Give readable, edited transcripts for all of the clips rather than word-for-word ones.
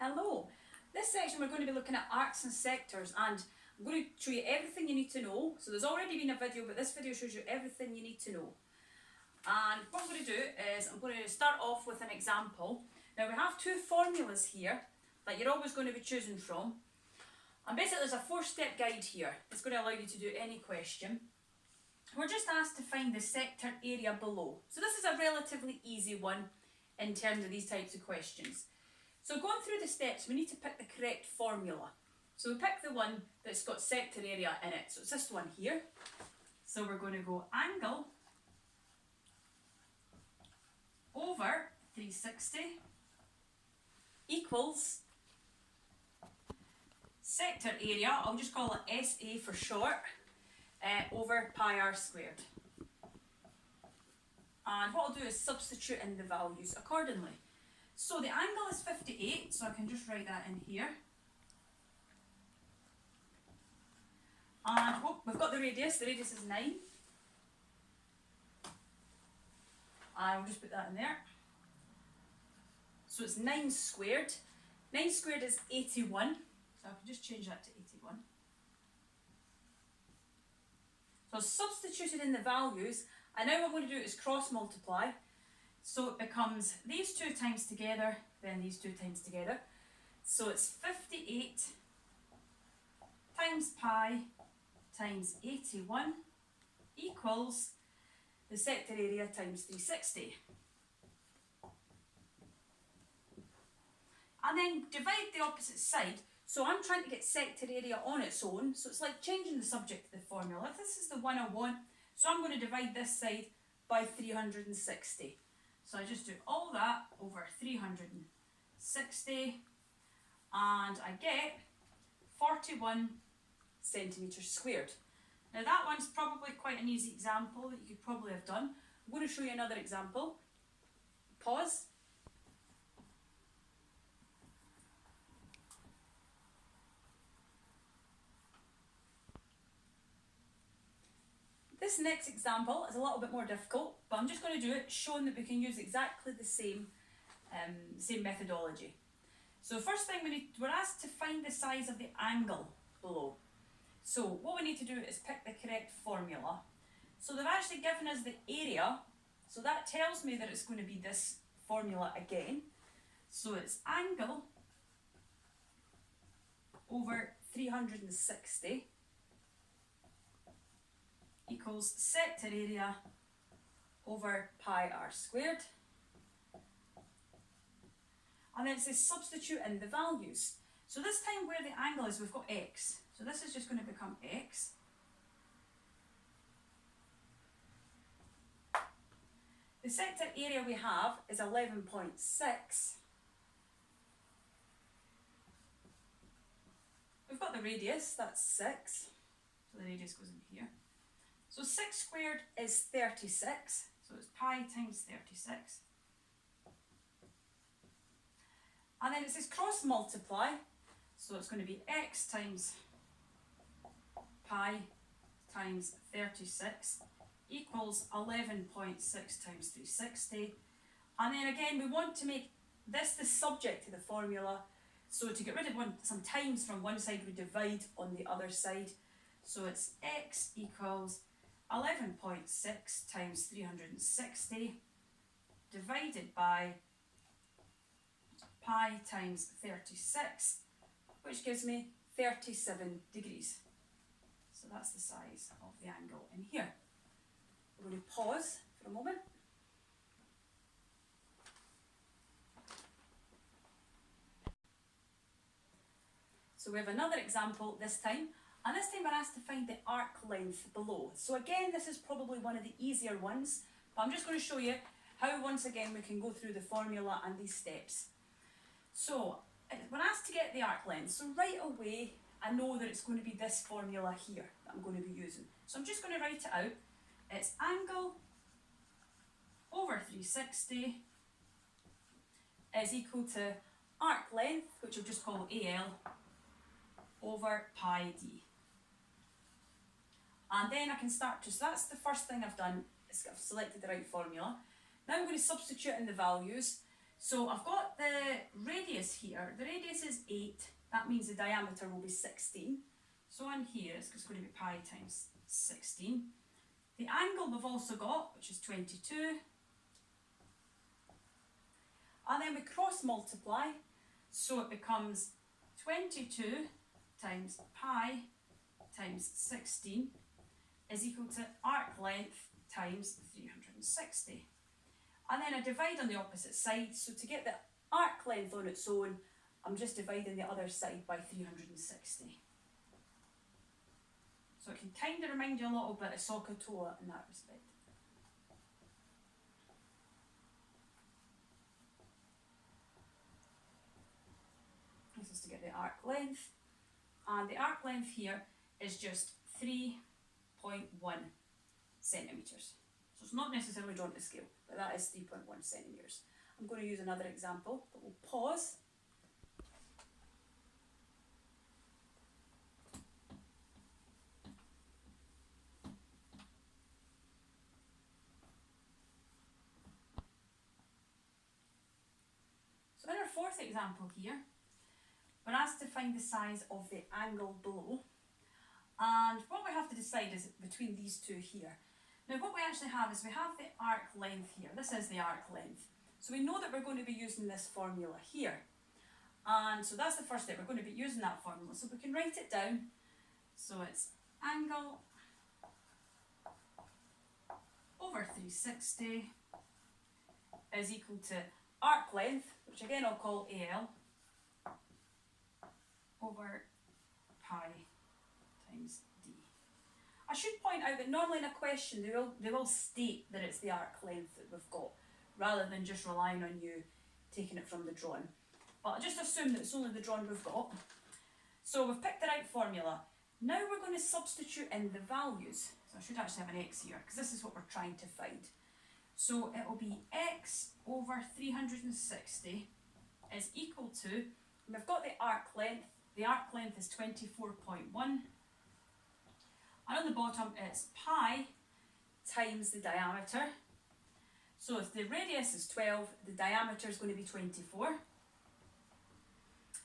Hello. This section we're going to be looking at arcs and sectors, and I'm going to show you everything you need to know. So there's already been a video, but this video shows you everything you need to know. And what I'm going to do is I'm going to start off with an example. Now we have two formulas here that you're always going to be choosing from. And basically there's a 4-step guide here. It's going to allow you to do any question. We're just asked to find the sector area below. So this is a relatively easy one in terms of these types of questions. So going through the steps, we need to pick the correct formula. So we pick the one that's got sector area in it. So it's this one here. So we're going to go angle over 360 equals sector area, I'll just call it SA for short, over pi r squared. And what I'll do is substitute in the values accordingly. So the angle is 58, so I can just write that in here. And we've got the radius is 9. I'll just put that in there. So it's 9 squared. 9 squared is 81, so I can just change that to 81. So I've substituted in the values, and now what I'm going to do is cross multiply. So it becomes these two times together, then these two times together. So it's 58 times pi times 81 equals the sector area times 360. And then divide the opposite side. So I'm trying to get sector area on its own. So it's like changing the subject to the formula. If this is the one I want, so I'm going to divide this side by 360. So I just do all that over 360 and I get 41 centimetres squared. Now that one's probably quite an easy example that you could probably have done. I'm going to show you another example. Pause. This next example is a little bit more difficult, but I'm just going to do it showing that we can use exactly the same methodology. So first thing we're asked to find the size of the angle below. So what we need to do is pick the correct formula. So they've actually given us the area, so that tells me that it's going to be this formula again. So it's angle over 360 equals sector area over pi r squared. And then it says substitute in the values. So this time where the angle is, we've got x. So this is just going to become x. The sector area we have is 11.6. We've got the radius, that's 6. So the radius goes in here. So 6 squared is 36, so it's pi times 36. And then it says cross multiply, so it's going to be x times pi times 36 equals 11.6 times 360. And then again, we want to make this the subject to the formula. So to get rid of some times from one side, we divide on the other side. So it's x equals 11.6 times 360 divided by pi times 36, which gives me 37 degrees. So that's the size of the angle in here. We're going to pause for a moment. So we have another example this time. And this time we're asked to find the arc length below. So again, this is probably one of the easier ones, but I'm just going to show you how once again we can go through the formula and these steps. So we're asked to get the arc length. So right away, I know that it's going to be this formula here that I'm going to be using. So I'm just going to write it out. It's angle over 360 is equal to arc length, which I'll just call AL, over pi d. And then I can start to, so that's the first thing I've done, is I've selected the right formula. Now I'm going to substitute in the values. So I've got the radius here. The radius is 8. That means the diameter will be 16. So on here it's going to be pi times 16. The angle we've also got, which is 22. And then we cross multiply. So it becomes 22 times pi times 16 is equal to arc length times 360. And then I divide on the opposite side, so to get the arc length on its own, I'm just dividing the other side by 360. So it can kind of remind you a little bit of SOHCAHTOA in that respect. This is to get the arc length, and the arc length here is just 3.1 centimetres. So it's not necessarily drawn to scale, but that is 3.1 centimetres. I'm going to use another example, but we'll pause. So in our fourth example here, we're asked to find the size of the angle below, and what we have to decide is between these two here. Now what we actually have is we have the arc length here. This is the arc length. So we know that we're going to be using this formula here. And so that's the first step, we're going to be using that formula. So we can write it down. So it's angle over 360 is equal to arc length, which again I'll call AL, over pi times d. I should point out that normally in a question they will state that it's the arc length that we've got, rather than just relying on you taking it from the drawing. But I'll just assume that it's only the drawing we've got. So we've picked the right formula. Now we're going to substitute in the values. So I should actually have an x here, because this is what we're trying to find. So it will be x over 360 is equal to, and we've got the arc length. The arc length is 24.1. And on the bottom it's pi times the diameter. So if the radius is 12, the diameter is going to be 24.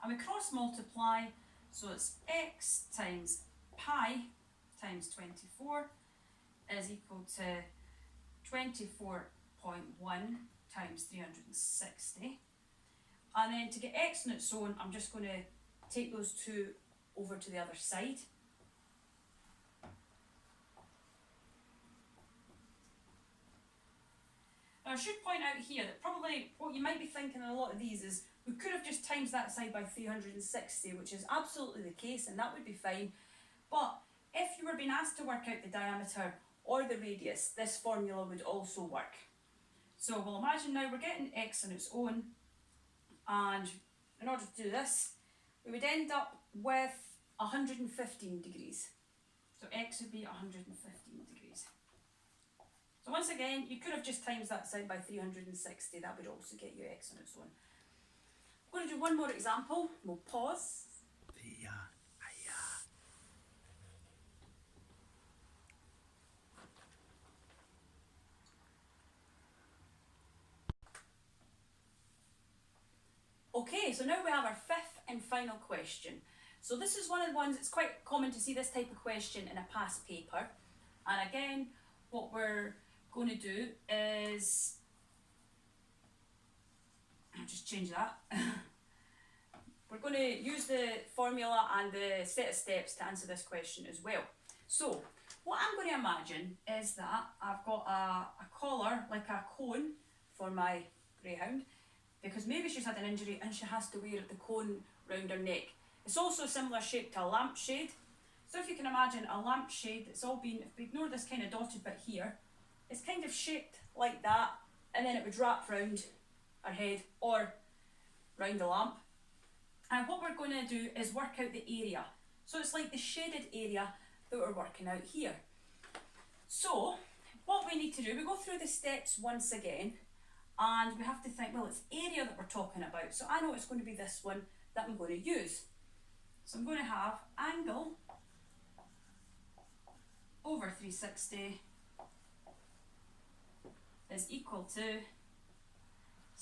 And we cross multiply, so it's x times pi times 24 is equal to 24.1 times 360. And then to get x on its own, I'm just going to take those two over to the other side. Now I should point out here that probably what you might be thinking in a lot of these is we could have just times that side by 360, which is absolutely the case, and that would be fine. But if you were being asked to work out the diameter or the radius, this formula would also work. So we'll imagine now we're getting x on its own, and in order to do this, we would end up with 115 degrees. So x would be 115 degrees. So once again, you could have just times that side by 360, that would also get you x on its own. I'm going to do one more example, we'll pause. Okay, so now we have our fifth and final question. So this is one of the ones, it's quite common to see this type of question in a past paper. And again, what we're going to do is, I'll just change that. We're going to use the formula and the set of steps to answer this question as well. So what I'm going to imagine is that I've got a collar, like a cone, for my Greyhound, because maybe she's had an injury and she has to wear the cone round her neck. It's also a similar shape to a lampshade. So if you can imagine a lampshade that's all been, if we ignore this kind of dotted bit here, it's kind of shaped like that, and then it would wrap round her head or round the lamp. And what we're going to do is work out the area. So it's like the shaded area that we're working out here. So what we need to do, we go through the steps once again, and we have to think, well, it's area that we're talking about. So I know it's going to be this one that I'm going to use. So I'm going to have angle over 360 is equal to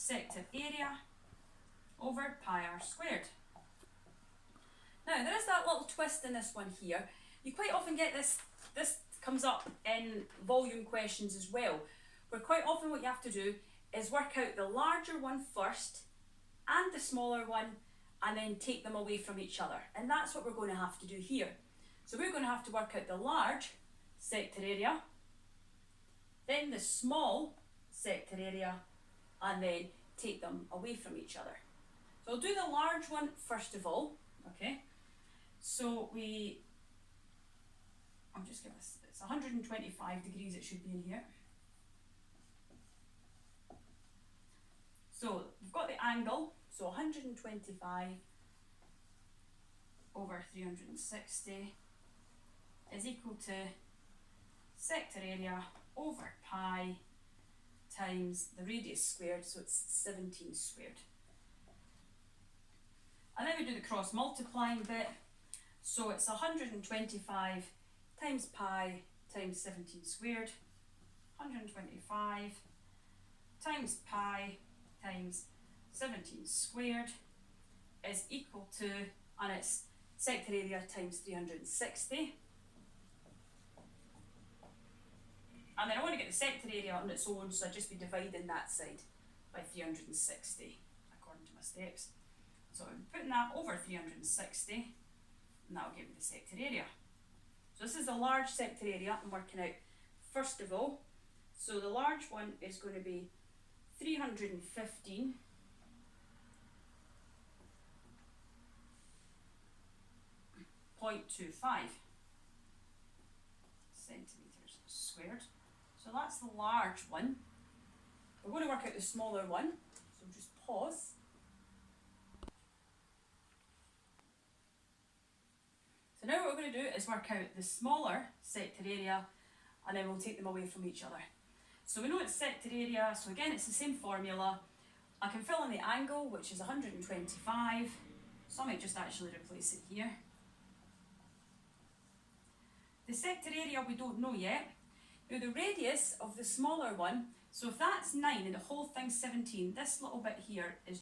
sector area over pi r squared. Now there is that little twist in this one here. You quite often get this comes up in volume questions as well, where quite often what you have to do is work out the larger one first and the smaller one, and then take them away from each other. And that's what we're going to have to do here. So we're going to have to work out the large sector area, then the small sector area, and then take them away from each other. So I'll do the large one first of all, okay? So I'll just give us, it's 125 degrees it should be in here. So we've got the angle, so 125 over 360 is equal to sector area over pi times the radius squared, so it's 17 squared. And then we do the cross multiplying bit, so it's 125 times pi times 17 squared, 125 times pi times 17 squared is equal to, and it's sector area times 360. And then I want to get the sector area on its own, so I'd just be dividing that side by 360 according to my steps. So I'm putting that over 360, and that'll give me the sector area. So this is the large sector area I'm working out first of all. So the large one is going to be 315 0.25 centimetres squared. So that's the large one. We're going to work out the smaller one, so just pause. So now what we're going to do is work out the smaller sector area, and then we'll take them away from each other. So we know it's sector area, so again it's the same formula. I can fill in the angle, which is 125, so I might just actually replace it here. The sector area we don't know yet. Now the radius of the smaller one, so if that's 9 and the whole thing's 17, this little bit here is